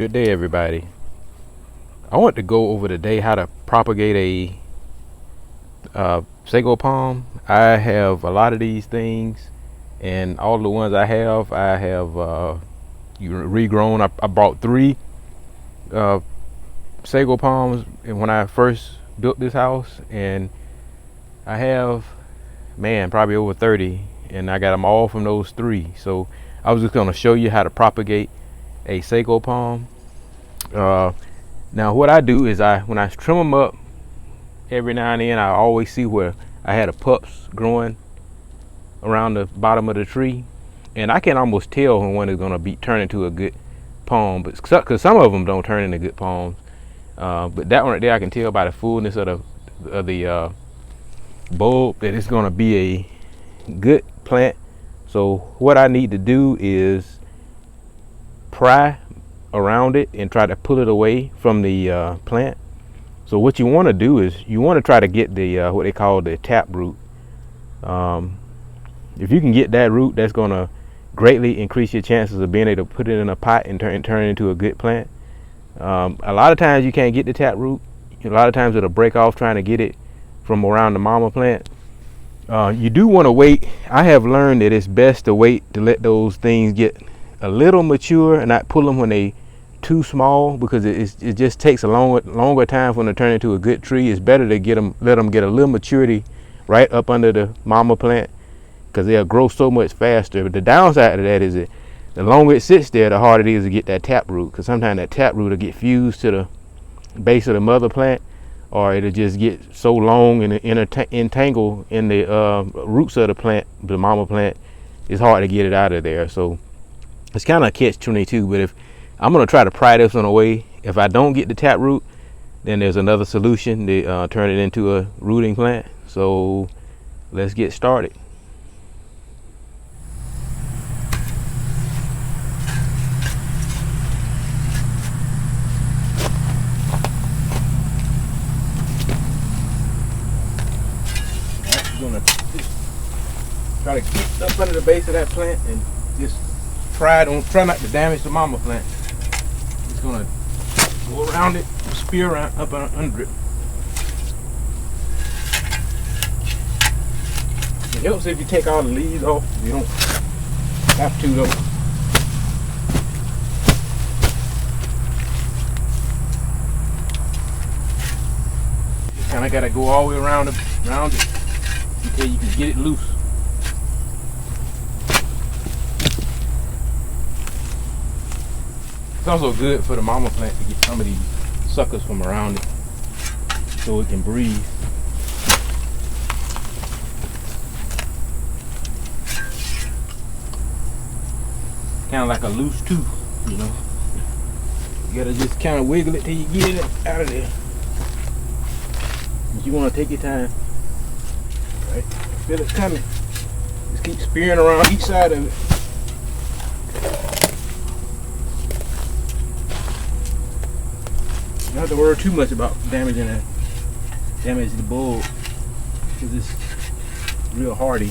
Good day, everybody. I want to go over today how to propagate sago palm. I have a lot of these things, and all the ones I have regrown. I bought three uh, sago palms when I first built this house, and I have, man, probably over 30, and I got them all from those three. So I was just going to show you how to propagate a sago palm. Now what I do is when I trim them up every now and then, I always see where I had a pups growing around the bottom of the tree, and I can almost tell when one is going to be turn into a good palm, but because some of them don't turn into good palms, but that one right there I can tell by the fullness of the bulb that it's going to be a good plant. So what I need to do is pry around it and try to pull it away from the plant. So what you want to do is you want to try to get the what they call the tap root. If you can get that root, that's going to greatly increase your chances of being able to put it in a pot and turn it into a good plant. A lot of times you can't get the tap root. A lot of times it'll break off trying to get it from around the mama plant. You do want to wait. I have learned that it's best to wait to let those things get a little mature and not pull them when they too small, because it just takes a longer time for them to turn into a good tree. It's better to let them get a little maturity right up under the mama plant, because they'll grow so much faster. But the downside of that is that the longer it sits there, the harder it is to get that tap root, because sometimes that tap root will get fused to the base of the mother plant, or it'll just get so long and entangle in the roots of the plant, the mama plant. It's hard to get it out of there. So it's kind of a catch-22. But if I'm going to try to pry this one away, if I don't get the tap root, then there's another solution to turn it into a rooting plant. So let's get started. I'm going to just try to get up under the base of that plant and just try not to damage the mama plant. Just gonna go around it, spear around up under it. It helps if you take all the leaves off. You don't have to though. You kind of got to go all the way around it until you can get it loose. It's also good for the mama plant to get some of these suckers from around it so it can breathe. Kind of like a loose tooth, you know. You gotta just kind of wiggle it till you get it out of there. But you want to take your time. Right? Feel it coming. Just keep spearing around each side of it. You don't have to worry too much about damage the bulb, because it's real hardy.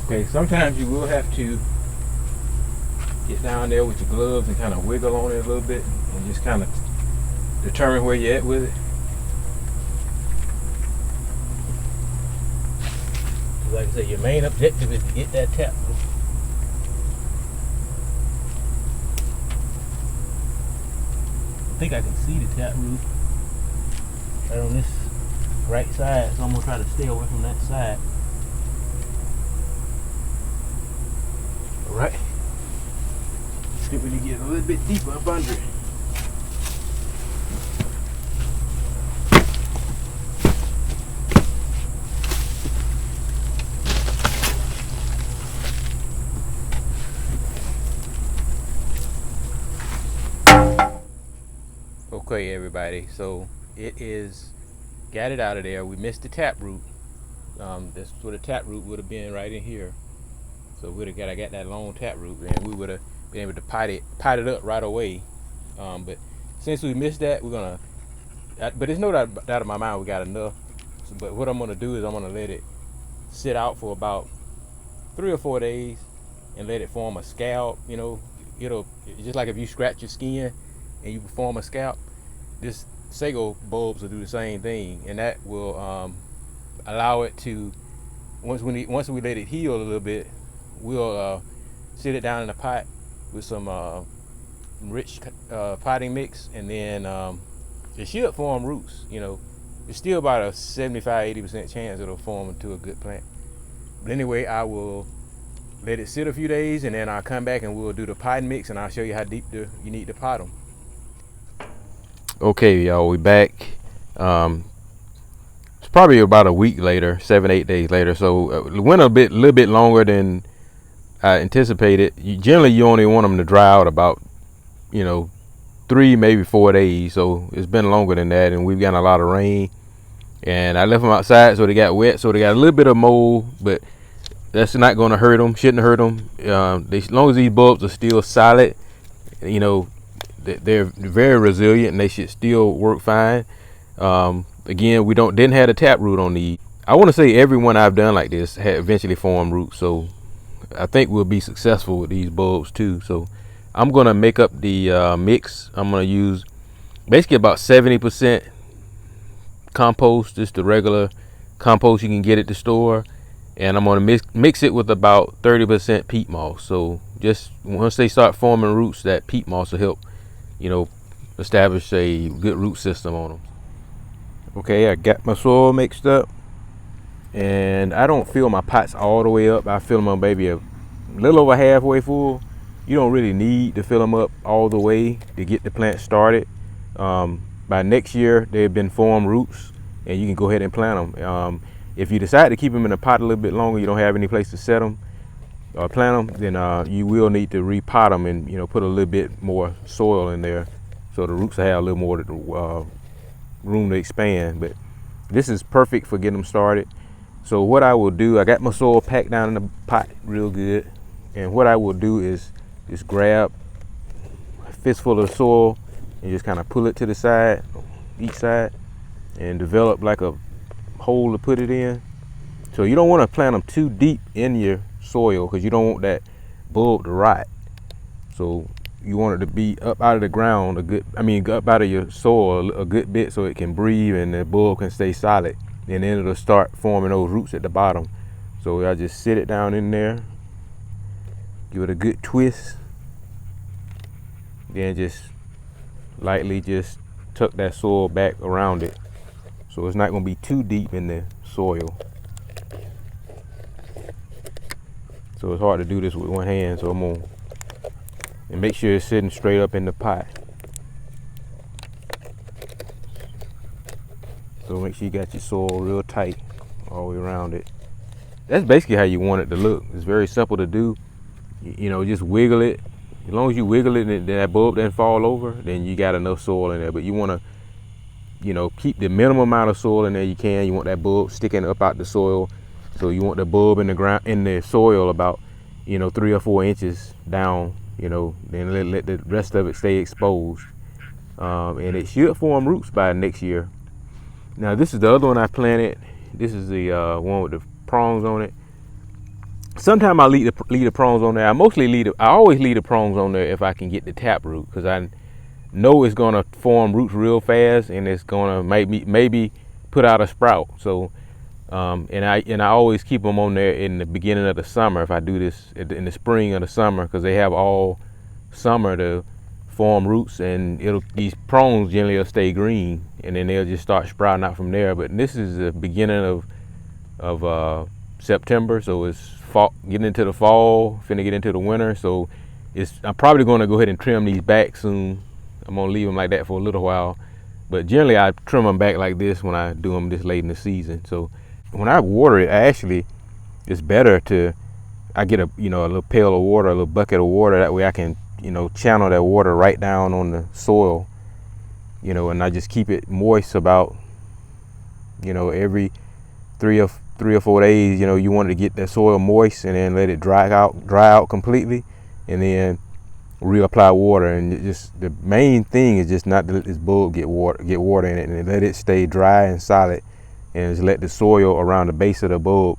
Okay, sometimes you will have to get down there with your gloves and kind of wiggle on it a little bit and just kind of determine where you're at with it. Like I said, your main objective is to get that tap. I think I can see the tap root right on this right side, so I'm gonna try to stay away from that side. All right, see if we can get a little bit deeper up under it. Okay, everybody, so it is, got it out of there. We missed the tap root. That's where the tap root would have been, right in here. So we'd have got that long tap root, and we would have been able to pot it up right away. But since we missed that, we're gonna. But there's no doubt in my mind we got enough. So, but what I'm gonna do is I'm gonna let it sit out for about 3 or 4 days and let it form a scalp. You know, it'll, just like if you scratch your skin and you form a scalp, this sago bulbs will do the same thing, and that will allow it to, once we let it heal a little bit, we'll sit it down in a pot with some rich potting mix, and then it should form roots. It's still about a 75-80% chance it'll form into a good plant. But anyway, I will let it sit a few days, and then I'll come back and we'll do the potting mix, and I'll show you how deep you need to pot them. Okay, y'all, we back. It's probably about a week later, 7-8 days later. So it went a little bit longer than I anticipated. Generally, you only want them to dry out about 3, maybe 4 days. So it's been longer than that, and we've gotten a lot of rain. And I left them outside, so they got wet. So they got a little bit of mold, but that's not going to hurt them. Shouldn't hurt them. As long as these bulbs are still solid, they're very resilient, and they should still work fine. Again, we didn't have a tap root on these. I want to say every one I've done like this had eventually formed roots, so I think we'll be successful with these bulbs too. So I'm gonna make up the mix. I'm gonna use basically about 70% compost, just the regular compost you can get at the store, and I'm gonna mix it with about 30% peat moss. So just once they start forming roots, that peat moss will help establish a good root system on them. Okay, I got my soil mixed up, and I don't fill my pots all the way up. I fill them maybe a little over halfway full. You don't really need to fill them up all the way to get the plant started. By next year, they've been formed roots, and you can go ahead and plant them. If you decide to keep them in a pot a little bit longer, you don't have any place to set them or plant them, then you will need to repot them and put a little bit more soil in there, so the roots will have a little more room to expand. But this is perfect for getting them started. So what I will do, I got my soil packed down in the pot real good, and what I will do is just grab a fistful of soil and just kind of pull it to the side, each side, and develop like a hole to put it in. So you don't want to plant them too deep in your soil, because you don't want that bulb to rot. So you want it to be up out of the ground up out of your soil a good bit, so it can breathe and the bulb can stay solid, and then it'll start forming those roots at the bottom. So I just sit it down in there, give it a good twist, then just lightly just tuck that soil back around it, so it's not going to be too deep in the soil. So it's hard to do this with one hand, so I'm going to, and make sure it's sitting straight up in the pot. So make sure you got your soil real tight all the way around it. That's basically how you want it to look. It's very simple to do. Just wiggle it. As long as you wiggle it and that bulb doesn't fall over, then you got enough soil in there. But you want to, keep the minimum amount of soil in there you can. You want that bulb sticking up out the soil. So you want the bulb in the ground, in the soil, about 3 or 4 inches down. Then let the rest of it stay exposed, and it should form roots by next year. Now this is the other one I planted. This is the one with the prongs on it. Sometimes I leave the prongs on there. I always leave the prongs on there if I can get the tap root, because I know it's gonna form roots real fast, and it's gonna maybe put out a sprout. So and I always keep them on there in the beginning of the summer. If I do this in the spring or the summer, because they have all summer to form roots, and these prongs generally will stay green, and then they'll just start sprouting out from there. But this is the beginning of September, so it's fall, getting into the fall, finna get into the winter. So I'm probably going to go ahead and trim these back soon. I'm gonna leave them like that for a little while, but generally I trim them back like this when I do them this late in the season. So when I water it, it's better I get a little pail of water, a little bucket of water. That way I can channel that water right down on the soil, and I just keep it moist about every 3 or 4 days. You want to get that soil moist, and then let it dry out completely, and then reapply water. And just the main thing is just not to let this bulb get water in it, and let it stay dry and solid, and just let the soil around the base of the bulb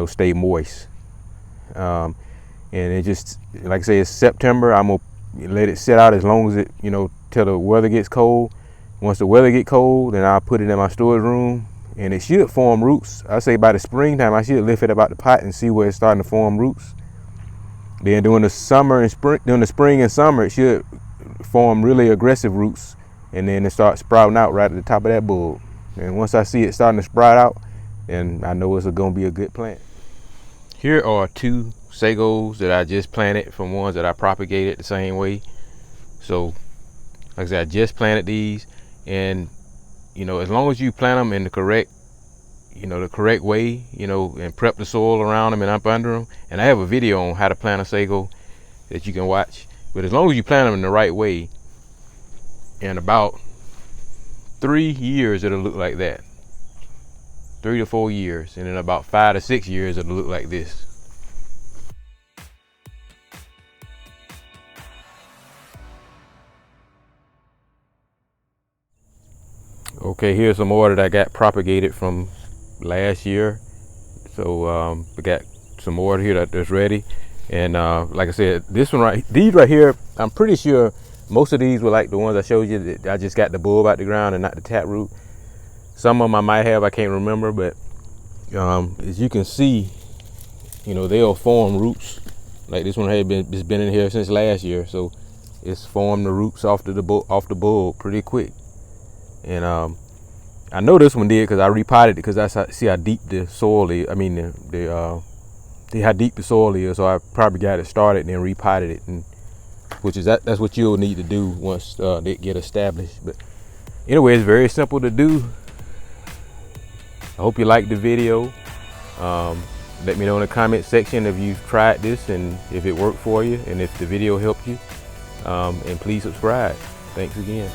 stay moist. And it just, like I say, it's September. I'm gonna let it sit out as long as it, till the weather gets cold. Once the weather get cold, then I'll put it in my storage room, and it should form roots. I say by the springtime, I should lift it about the pot and see where it's starting to form roots. Then during the spring and summer, it should form really aggressive roots, and then it starts sprouting out right at the top of that bulb. And once I see it starting to sprout out, then I know it's gonna be a good plant. Here are 2 sagos that I just planted from ones that I propagated the same way. So, like I said, I just planted these, and as long as you plant them in the correct way, and prep the soil around them and up under them. And I have a video on how to plant a sago that you can watch. But as long as you plant them in the right way, in about 3 years it'll look like that. 3 to 4 years, and in about 5 to 6 years it'll look like this. Okay, here's some more that I got propagated from last year. So we got some more here that's ready. And like I said, these right here, I'm pretty sure most of these were like the ones I showed you that I just got the bulb out the ground and not the tap root. Some of them I might have, I can't remember, but as you can see, they'll form roots. Like this one it's been in here since last year, so it's formed the roots off the bulb pretty quick. And I know this one did because I repotted it, because I see how deep the soil is. I mean, how deep the soil is. So I probably got it started and then repotted it, and that's what you'll need to do once they get established. But anyway, it's very simple to do. I hope you liked the video. Let me know in the comment section if you've tried this and if it worked for you, and if the video helped you. And please subscribe. Thanks again.